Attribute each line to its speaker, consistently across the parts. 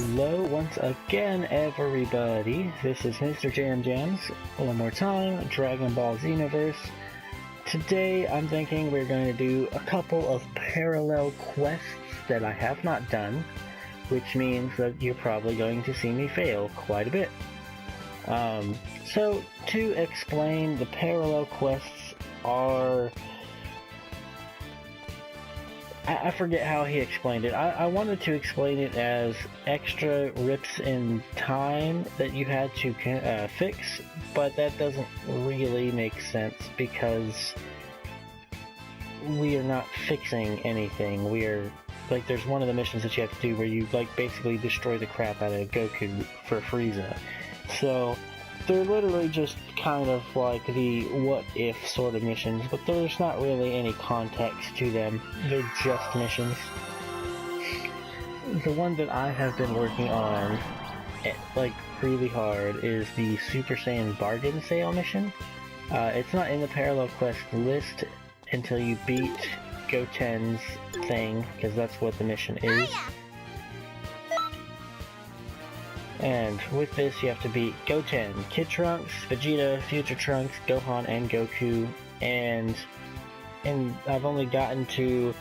Speaker 1: Hello once again, everybody. This is Mr. Jam Jams. One more time, Dragon Ball Xenoverse. Today, I'm thinking we're going to do a couple of parallel quests that I have not done, which means that you're probably going to see me fail quite a bit. So, to explain, the parallel quests are... I forget how he explained it. I wanted to explain it as extra rips in time that you had to fix, but that doesn't really make sense because we are not fixing anything. We are, like, there's one of the missions that you have to do where you, like, basically destroy the crap out of Goku for Frieza. So, they're literally just kind of like the what-if sort of missions, but there's not really any context to them. They're just missions. The one that I have been working on, like, really hard is the Super Saiyan Bargain Sale mission. It's not in the parallel quest list until you beat Goten's thing, because that's what the mission is. And with this, you have to beat Goten, Kid Trunks, Vegeta, Future Trunks, Gohan, and Goku. And I've only gotten to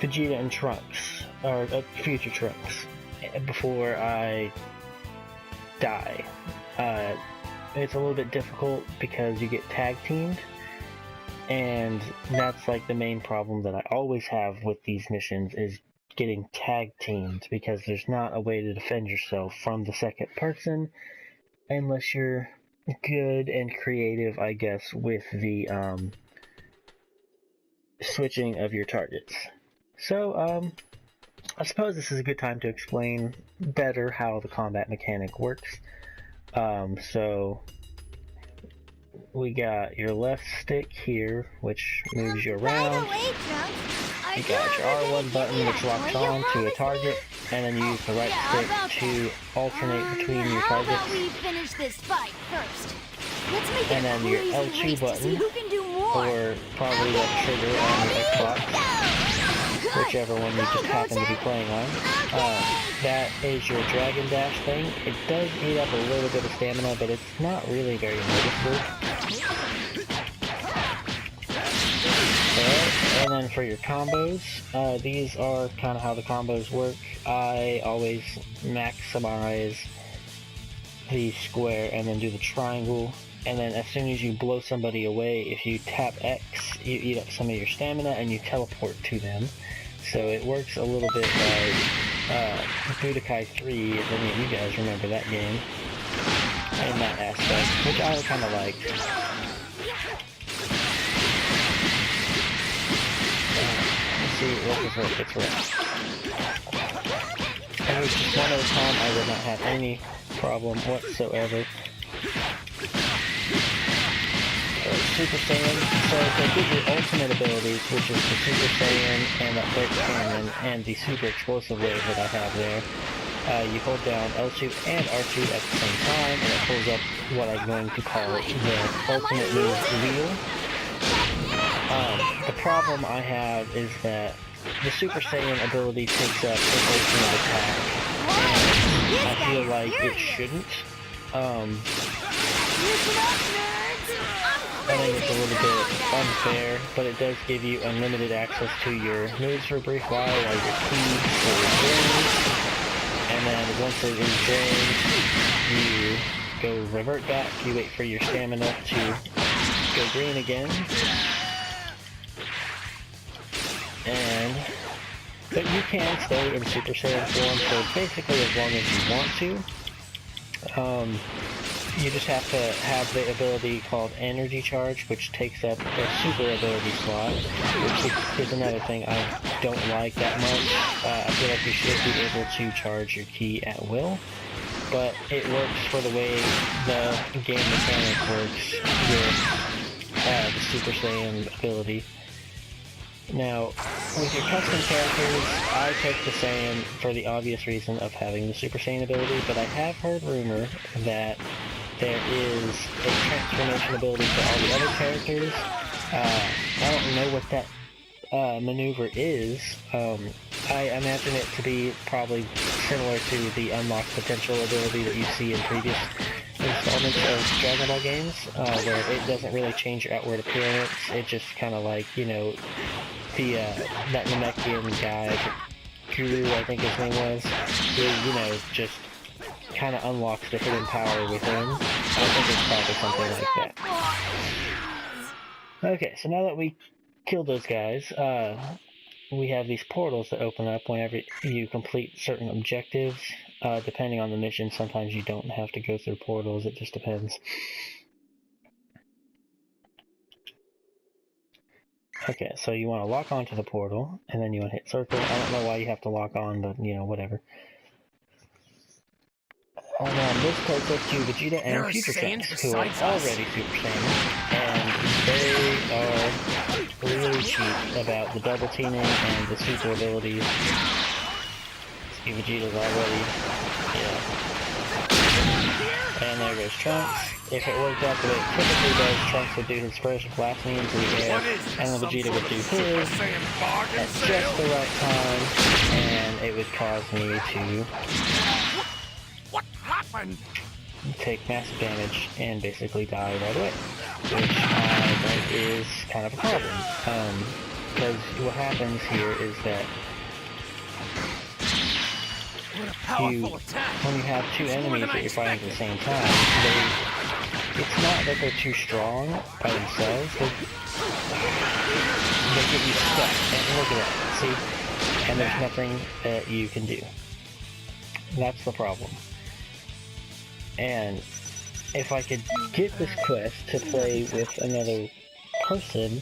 Speaker 1: Vegeta and Trunks, or Future Trunks, before I die. It's a little bit difficult because you get tag teamed, and that's like the main problem that I always have with these missions is getting tag teamed, because there's not a way to defend yourself from the second person unless you're good and creative, I guess, with the switching of your targets. So I suppose this is a good time to explain better how the combat mechanic works. So we got your left stick here, which moves you around. You got your R1 button, which locks on to a target, and then you use the right stick to alternate between your targets. And then your L2 button, or probably the trigger on your Xbox, whichever one you just happen to be playing on. That is your Dragon Dash thing. It does eat up a little bit of stamina, but it's not really very noticeable. And then for your combos, these are kind of how the combos work. I always maximize the square and then do the triangle, and then as soon as you blow somebody away, if you tap X, you eat up some of your stamina and you teleport to them. So it works a little bit like Budokai 3, if any of you guys remember that game, in that aspect, which I kind of liked. See what this works, it's right. And it was just one at a time, I did not have any problem whatsoever. Super Saiyan, so they give your ultimate abilities, which is the Super Saiyan and that Break Cannon and the Super Explosive Wave that I have there. You hold down L2 and R2 at the same time, and it pulls up what I'm going to call the ultimate move wheel. The problem I have is that the Super Saiyan ability takes up an ultimate attack, and I feel like it shouldn't. I think it's a little bit unfair, but it does give you unlimited access to your moves for a brief while your key is drained, and then once it is drained, you go revert back, you wait for your stamina to go green again. But you can stay in Super Saiyan form for basically as long as you want to. You just have to have the ability called Energy Charge, which takes up a super ability slot, which is another thing I don't like that much. I feel like you should be able to charge your ki at will, but it works for the way the game mechanic works with the Super Saiyan ability. Now, with your custom characters, I pick the Saiyan for the obvious reason of having the Super Saiyan ability, but I have heard rumor that there is a transformation ability for all the other characters. I don't know what that maneuver is. I imagine it to be probably similar to the unlocked potential ability that you see in previous installments of Dragon Ball games, where it doesn't really change your outward appearance. It just kind of like, you know, the that Namekian guy, Guru, I think his name was, who, you know, just kind of unlocks the hidden power within. I think it's probably something like that. Okay, so now that we killed those guys, we have these portals that open up whenever you complete certain objectives. Depending on the mission, sometimes you don't have to go through portals, it just depends. Okay, so you want to lock onto the portal, and then you want to hit circle. I don't know why you have to lock on, but, you know, whatever. And this takes us to Vegeta and Future Saiyans, who are already Super Saiyan, and they are really cheap about the double teaming and the super abilities. See, Vegeta's already, yeah. And there goes Trunks. If it worked out the way it typically does, Trunks would do his first blast me into the air, and then Vegeta would do his at just the right time, and it would cause me to take massive damage and basically die right away, which I think is kind of a problem. Because what happens here is that when you have two enemies that you're fighting at the same time, it's not that they're too strong by themselves, they get you stuck, and look at that, see? And there's nothing that you can do. That's the problem. And if I could get this quest to play with another person,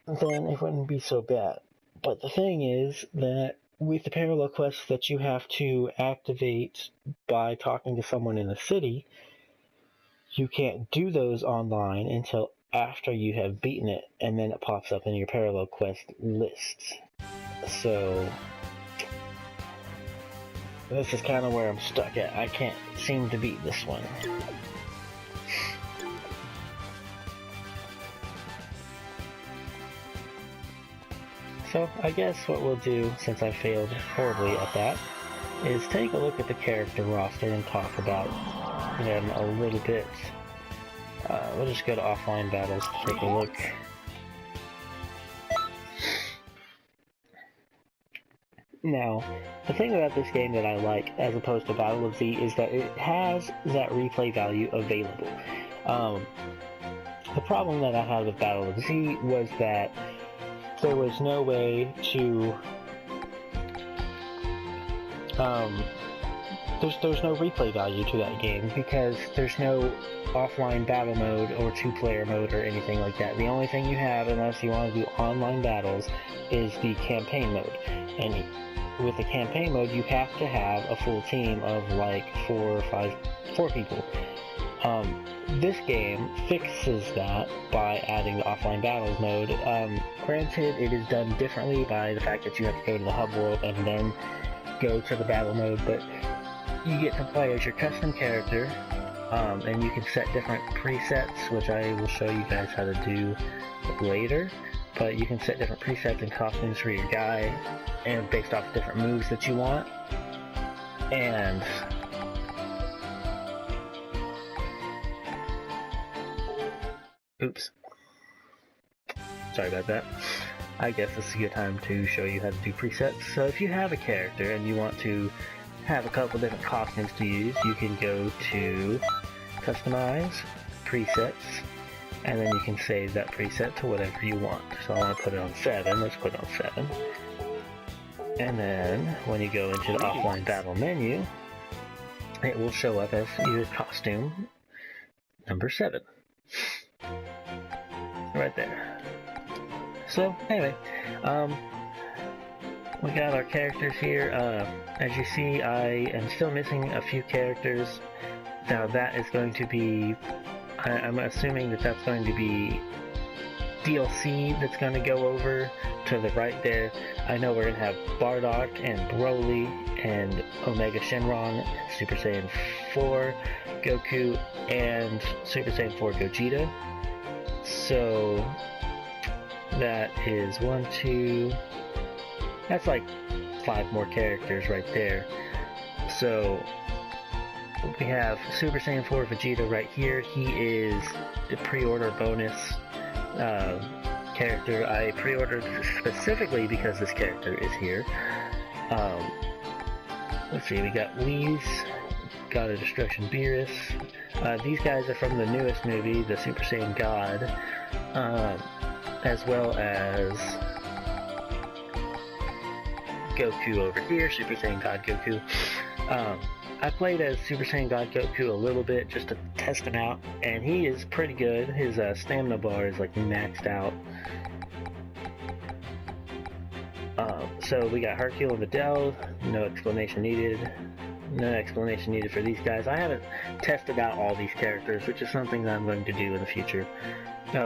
Speaker 1: then it wouldn't be so bad. But the thing is that with the parallel quests that you have to activate by talking to someone in the city, you can't do those online until after you have beaten it, and then it pops up in your parallel quest lists. So this is kind of where I'm stuck at. I can't seem to beat this one. So I guess what we'll do, since I failed horribly at that, is take a look at the character roster and talk about them a little bit. We'll just go to offline battles to take a look. Now, the thing about this game that I like, as opposed to Battle of Z, is that it has that replay value available. The problem that I had with Battle of Z was that there was no way to, there's no replay value to that game, because there's no offline battle mode or two-player mode or anything like that. The only thing you have, unless you want to do online battles, is the campaign mode. And with the campaign mode, you have to have a full team of like 4 people. This game fixes that by adding the offline battles mode. Granted, it is done differently by the fact that you have to go to the hub world and then go to the battle mode, but you get to play as your custom character, and you can set different presets, which I will show you guys how to do later. But you can set different presets and costumes for your guy, and based off different moves that you want. And oops. Sorry about that. I guess this is a good time to show you how to do presets. So if you have a character and you want to have a couple different costumes to use, you can go to Customize, Presets, and then you can save that preset to whatever you want. So I want to put it on 7, let's put it on 7. And then when you go into the offline battle menu, it will show up as your costume number 7. Right there. So anyway, we got our characters here. As you see, I am still missing a few characters. Now that is going to be, I'm assuming that that's going to be DLC that's going to go over to the right there. I know we're going to have Bardock and Broly and Omega Shenron, Super Saiyan 4 Goku, and Super Saiyan 4 Gogeta. So that is 1, 2, That's like 5 more characters right there. So we have Super Saiyan 4 Vegeta right here. He is the pre-order bonus character. I pre-ordered specifically because this character is here. Let's see, we got Whis, God of Destruction Beerus. These guys are from the newest movie, the Super Saiyan God, as well as Goku over here, Super Saiyan God Goku. I played as Super Saiyan God Goku a little bit just to test him out, and he is pretty good. His stamina bar is like maxed out. So we got Hercule and Videl, no explanation needed. No explanation needed for these guys. I haven't tested out all these characters, which is something that I'm going to do in the future.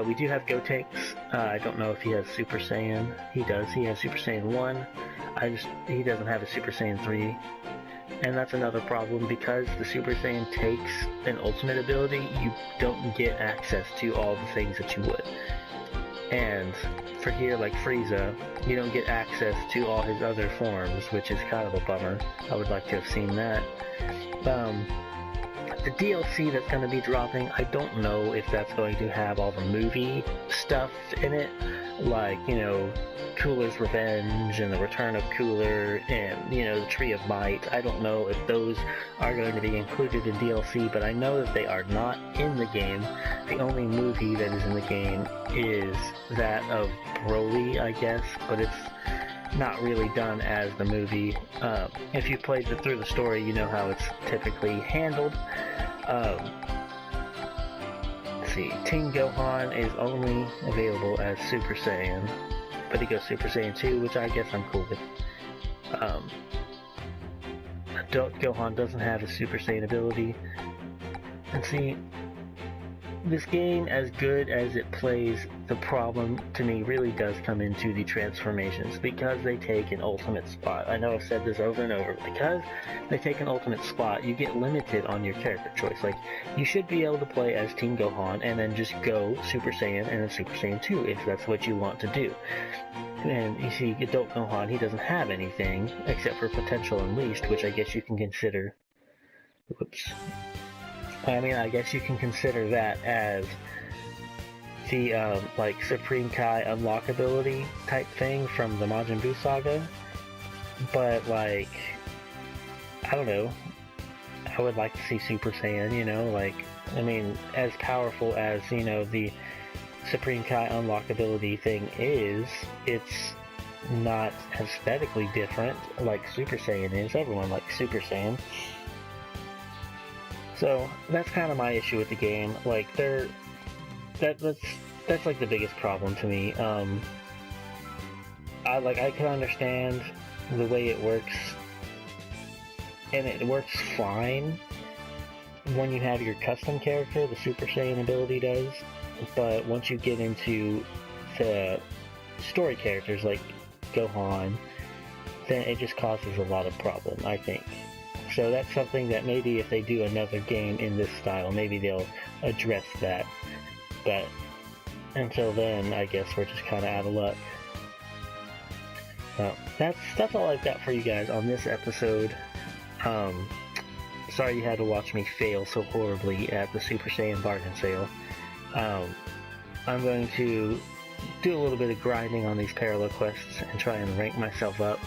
Speaker 1: We do have Gotenks. I don't know if he has Super Saiyan. He does. He has Super Saiyan 1. He doesn't have a Super Saiyan 3. And that's another problem, because the Super Saiyan takes an ultimate ability, you don't get access to all the things that you would. And for here, like Frieza, you don't get access to all his other forms, which is kind of a bummer. I would like to have seen that. The DLC that's going to be dropping, I don't know if that's going to have all the movie stuff in it, like, you know, Cooler's Revenge and the Return of Cooler and, you know, the Tree of Might. I don't know if those are going to be included in DLC, but I know that they are not in the game. The only movie that is in the game is that of Broly, I guess, but it's not really done as the movie. If you played through the story, you know how it's typically handled. Let's see, Teen Gohan is only available as Super Saiyan, but he goes Super Saiyan 2, which I guess I'm cool with. Adult Gohan doesn't have a Super Saiyan ability. And see, this game, as good as it plays, the problem to me really does come into the transformations, because they take an ultimate spot. I know I've said this over and over, because they take an ultimate spot, you get limited on your character choice. Like, you should be able to play as Teen Gohan and then just go Super Saiyan and then Super Saiyan 2 if that's what you want to do. And you see, Adult Gohan, he doesn't have anything except for Potential Unleashed, which I guess you can consider... Whoops. I guess you can consider that as the, like, Supreme Kai unlockability type thing from the Majin Buu saga. But, like, I don't know. I would like to see Super Saiyan, you know, like, as powerful as, you know, the Supreme Kai unlockability thing is, it's not aesthetically different like Super Saiyan is. Everyone likes Super Saiyan. So that's kind of my issue with the game. Like, that's like the biggest problem to me. I can understand the way it works, and it works fine when you have your custom character. The Super Saiyan ability does, but once you get into the story characters like Gohan, then it just causes a lot of problem, I think. So that's something that maybe if they do another game in this style, maybe they'll address that. But until then, I guess we're just kind of out of luck. That's all I've got for you guys on this episode. Sorry you had to watch me fail so horribly at the Super Saiyan bargain sale. I'm going to do a little bit of grinding on these parallel quests and try and rank myself up,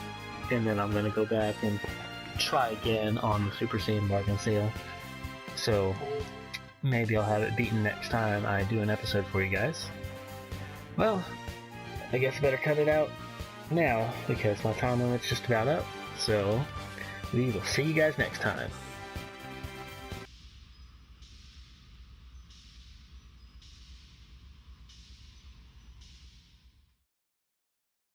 Speaker 1: and then I'm going to go back and try again on the Super Saiyan bargain sale. So maybe I'll have it beaten next time I do an episode for you guys. Well, I guess I better cut it out now because my time limit's just about up. So we will see you guys next time.